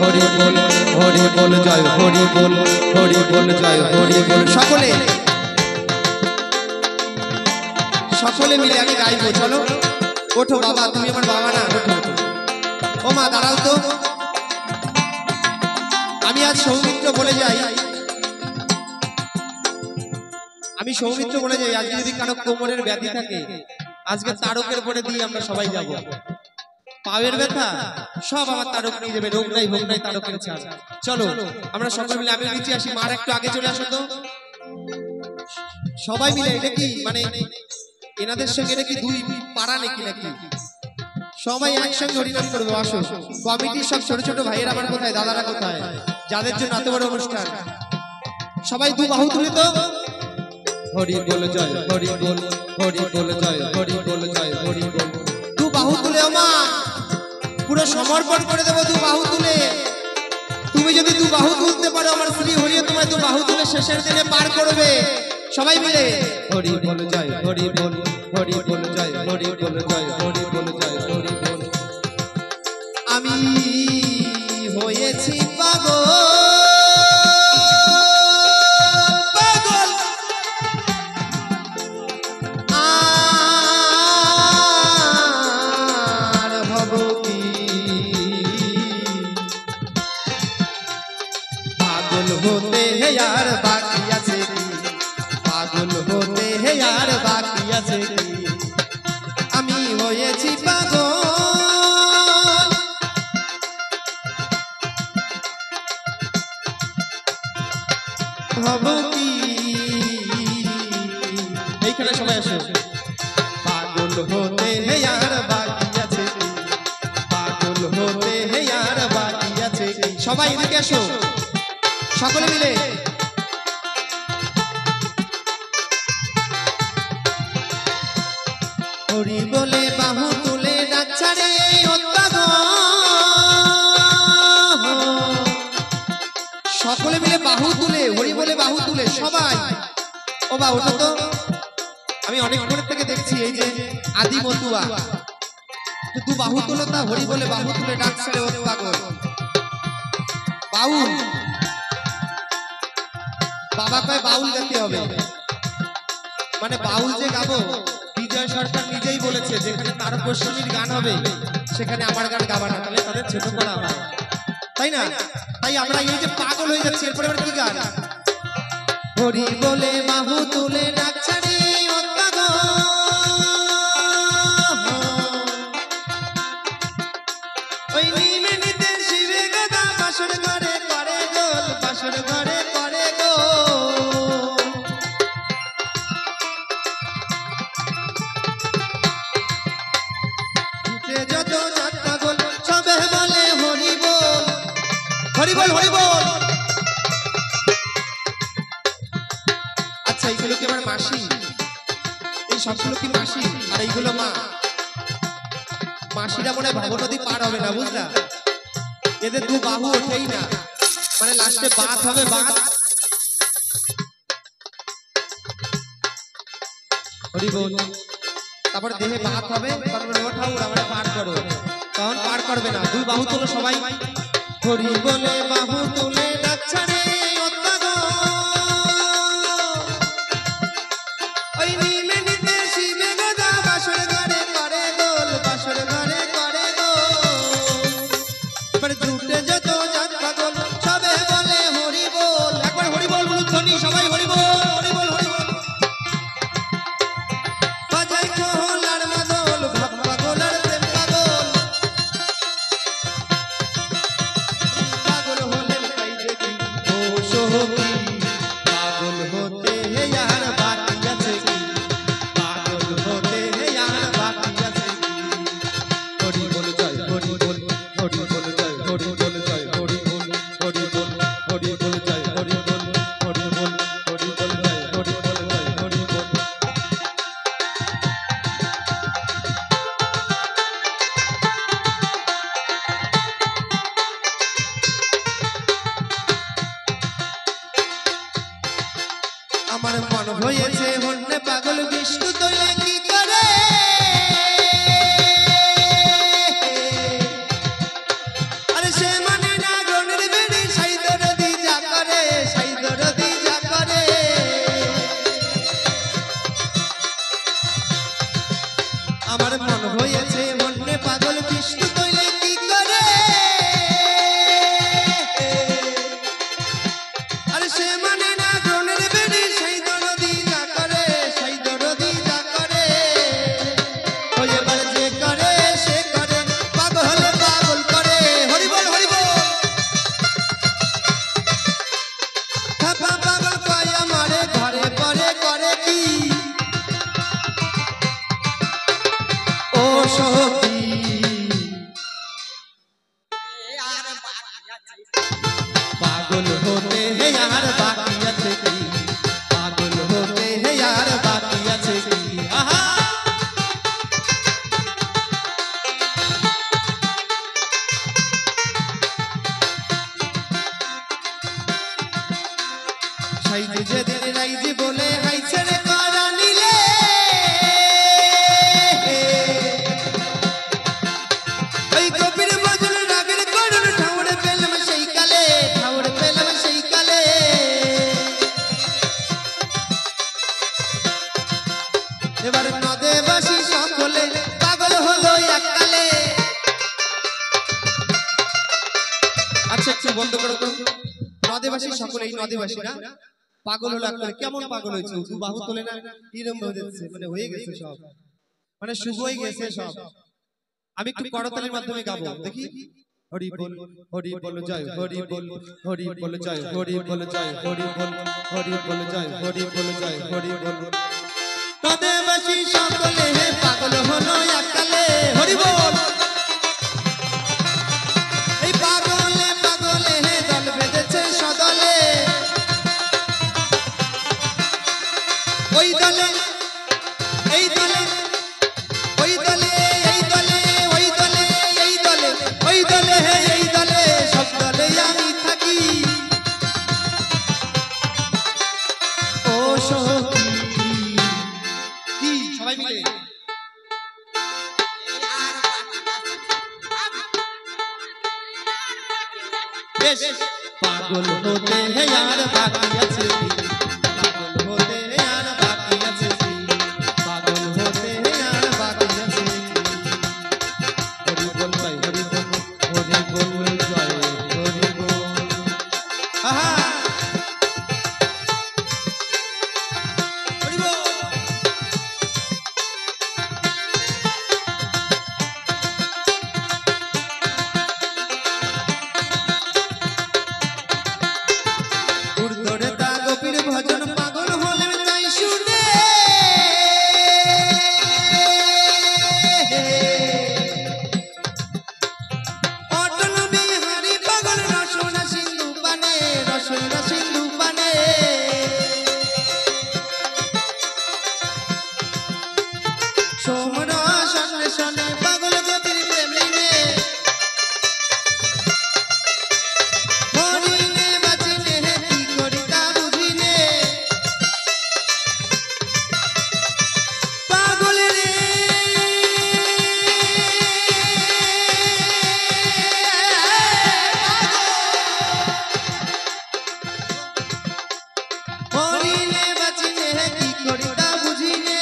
হরি বল জয় হরি বল জয় হরি বল। সকলে সকলে মিলে আমি গাইবো, চলো ওঠো বাবা, তুমি আমার বাবা না, ওঠো। ও মা দাঁড়াও তো, আমি আজ সৌমিত্র বলে যাই, আমি সৌমিত্র বলে যাই, আজকে যদি কারো কোমরের ব্যাধি থাকে আজকে তারকের পরে দিয়ে আমরা সবাই যাব। পায়ের ব্যথা সব আমার তারক নিয়ে যাবে, রোগ নাই ভোগ নাই তারকের ছাড়। চলো আমরা সকলে মিলে, আমি নিচে আসি, মার একটু আগে চলে আসো তো সবাই মিলে। এটা কি মানে এনাদের সঙ্গে এটা কি দুই পাড়া নাকি সবাই একসঙ্গে হরিনাম করবো? আসো কমিটির সব ছোট ছোট ভাইয়েরা আমার কোথায়, দাদারা কোথায়, যাদের জন্য এত বড় অনুষ্ঠান, সবাই দু বাহু তুলে তো হরি বল জয় হরি বল জয় হরি বল জয় হরি বল। দু বাহু তুলে ও মা পুরো সমর্পণ করে দেবো, দু বাহু তুলে। তুমি যদি দু বাহু তুলতে পারো আমার শ্রী হরিয়ে তোমায় দু বাহু তুলে শেষের দিনে পার করবে। সবাই মিলে হরি বল জয় হরি বল জয় হরি বল জয় হরি বল জয় হরি বল। আমি হয়েছি পাগল होते हैं यार बाकी আছে কি, পাগল হতে হে यार বাকি আছে কি। আমি হয়েছি পাগল হব কি, এইখানে সবাই আসো। পাগল হতে হে यार বাকি আছে কি, পাগল হতে হে यार বাকি আছে কি। সবাই এদিকে আসো সকলে মিলে। হরি বলে বাহু তুলে ডাকছে রে সকলে মিলে বাহু তুলে, হরি বলে বাহু তুলে সবাই। ও বা ওটা তো আমি অনেক দূর থেকে দেখছি, এই যে আদি মতুয়া দু বাহু তুলো, তা হরি বলে বাহু তুলে ডাকছে রে পাগল। বাউল বাবা কয় বাউল গাইতে হবে, মানে বাউল যে গাবো বিজয় সরকার নিজেই বলেছে যেখানে তার গোস্বামীর গান হবে সেখানে আমার গান গাবা না, তাহলে তাদের ছোট করা হয়, তাই না? তাই আমরা এই যে পাগল হয়ে যাচ্ছি, এরপরে আবার কি গান? হরি বলে বাহু তুলে ডাকছে রে পাগল, ওই নীলে নিতে শিবে গদা বাসর ঘরে করে গোল, বাসর ঘরে করে গোল। যত যাত্রা গোল সবে বলে হরি বল হরি বল হরি বল। আচ্ছা এইগুলো কি আমার মাসি? এই সবগুলো কি মাসি? আর এইগুলো মা? মাসিরা মনে ভাব নদী পার হবে না, বুঝলা? এদের দু বাহু ওঠেই না, মানে লাস্টে বাত হবে, বাত হরি বল, তারপর দেহে বাত হবে, তারপর ওঠাও আমরা পার করো, তখন পার করবে না। দুই বাহু তোলো সবাই, হরি বলে বাহু তুলে ডাকছে রে ওই নীলে নিতে শিবে গদা বাসর ঘরে করে গোল, বাসর ঘরে করে গোল। এবার জুটে যত জাত পাগল সবে বলে হরি বল, একবার হরি বল বলুন ধ্বনি সবাই, হরি বল হরি বল হরি বল। বাজাই কোহল আর মাদল ভাব পাগল আর প্রেম পাগল, পাগল হলেন তাই দেখি ও সহকি, পাগল হতে হে यार বাকি আছে কি, পাগল হতে হে यार বাকি আছে কি। হরি বল জয় হরি বল জয় হরি বল জয় হরি বল হরি বল জয় হরি বল হরি বল জয় হরি বল জয় হরি বল। আমার মন হয়েছে হন্যে পাগল বিষ্ণু তৈলে কি করে, আরে সে মানে না গো पागल होते हैं यार बाकी আছে কি पागल होते हैं यार बाकी আছে কি आहा সাইজে যেদিন রাইজি বলে হাইছে রে করা নিলে ওই কবির বজল রাগের করুন ঠাউড়ে পেলাম সেই কালে ঠাউড়ে পেলাম সেই কালে এবার নদে বাসি সকলে পাগল হলো এককালে আচ্ছা একটু বন্ধ করো তো নদেবাসী সকলে এই নদেবাসী না পাগল হলো একবারে কেমন পাগল হয়েছে দু বাহু তোলে না এরকম হয়ে যাচ্ছে মানে হয়ে গেছে সব মানে শুভ হয়ে গেছে সব আমি একটু করতালির মাধ্যমে গাবো দেখি হরি বল জয় হরি বল জয় হরি বল জয় হরি বল জয় হরি বল জয় হরি বল নদেবাসী সকলে পাগল হলো এককালে হরি বল এই পাগলে পাগলে দল বেঁধেছে সদলে ওই দলে এই দলে ওই দলে এই দলে ওই দলে এই দলে ওই দলে এই দলে সব দলে আমি থাকি ও সখী কি সবাই মিলে বেশ পাগল হতে हैं यार बाकी আছে পাগল হতে हैं यार बाकी আছে পাগল হতে हैं यार बाकी আছে হরি বল জয় হরি বল জয় হরি বল আহা হরি বল ভজন পাগল হলে তাই শুনে অটল বিহারী পাগল রসনা সিন্ধু পানে রসনা সিন্ধু পানে সোমর সনে সনে পাগল গোপীর প্রেমিনে হরিনে বাচিনে কি করি তা বুঝিনে পাগল রে হরিনে বাচিনে কি করি তা বুঝিনে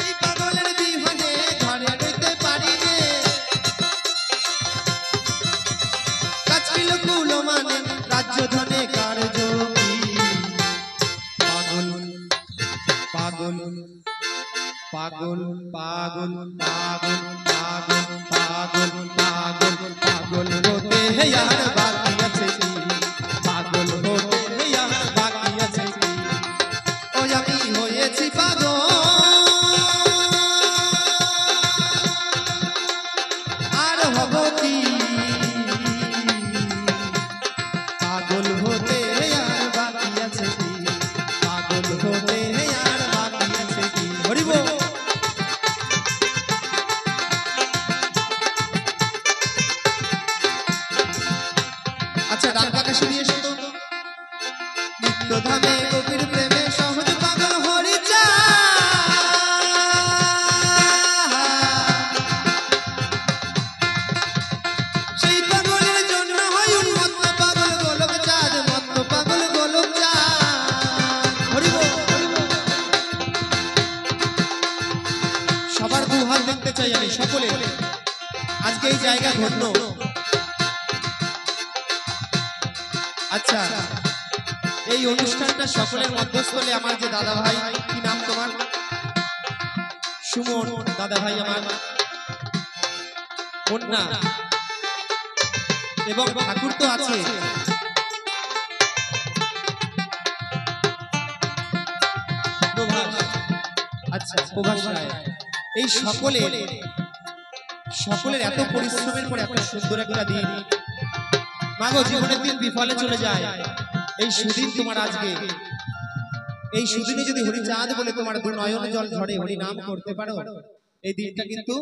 এই পাগলের বিহনে ঘরে রইতে পারিনে কাছিল কুল মানে রাজ্য ধনে কার্য পাগল পাগল পাগল পাগল পাগল পাগল পাগল পাগল পাগল হতে हैं यार बाकी আছে কি পাগল হতে हैं यार बाकी আছে কি ওই আমি হয়েছি পাগল আর হব কি পাগল হতে हैं यार बाकी আছে কি পাগল হতে हैं यार बाकी আছে কি হরি বল আচ্ছা রাগ কাকা শুনিয়ে শুনো নিত্য ধামে গভীর প্রেমে সহজ পাগল হরি যা সেই পাগলের জন্য হয় উন্মত্ত পাগল গোলক চাঁদ মত্ত পাগল গোলক চাঁদ হরি বল সবার দুহাত দেখতে চাই আমি সকলে আজকে এই জায়গা ঘটল আচ্ছা এই অনুষ্ঠানটা সকলের মধ্যস্থলে আমার যে দাদা ভাই কি নাম তোমার সুমন দাদা ভাই আমার কন্যা এবং ঠাকুর তো আছে প্রভাস আচ্ছা প্রভাস রায় এই সকলের এত পরিশ্রমের পর এত সুন্দর একটা দিন মাগো, জীবনের দিন বিফলে চলে যায়। এই সুদিন তোমার আজকে, এই সুদিনে যদি হরিচাঁদ বলে তোমার দু নয়ন জল ঝরে হরি নাম করতে পারো, এই দিনটা কিন্তু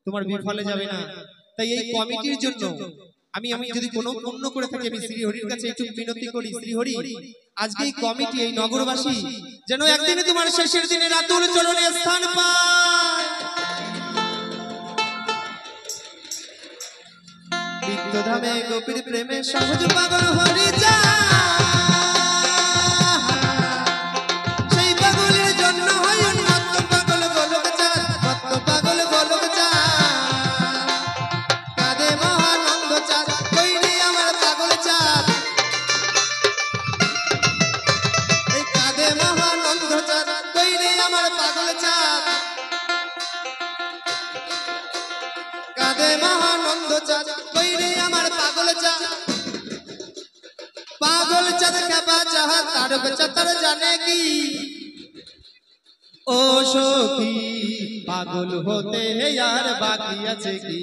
তোমার বিফলে যাবে না। তাই এই কমিটির জন্য আমি যদি কোনো পুণ্য করে থাকি, আমি শ্রী হরির কাছে একটু বিনতি করি, শ্রী হরি আজকে এই কমিটি, এই নগরবাসী যেন একদিনে তোমার শেষের দিনে রাতুল চরণে স্থান পায়। নিত্যধামে গোপীর প্রেমে সহজ পাগল হরি যা, সেই পাগলের জন্য হয় উন্নত পাগল গোলক চাঁদ, মত্ত পাগল গোলক চাঁদ। কাঁদে মহানন্দ চাঁদ, কইরে আমার পাগল চাঁদ, এই কাঁদে মহানন্দ চাঁদ, কইরে আমার পাগল চাঁদ। কাঁদে মহানন্দ চাঁদ, কইরে আমার পাগল চাঁদ। পাগল চাঁদ খেপা চাহা তারক চাতর জানে কি, ও সখী পাগল হতে হে यार বাকি আছে কি,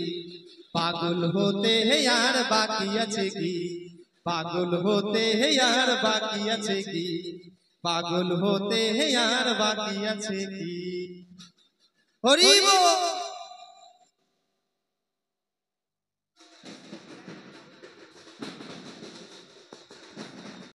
পাগল হতে হে यार বাকি আছে কি, পাগল হতে হে यार বাকি আছে কি, পাগল হতে হে यार বাকি আছে কি। হরি বল।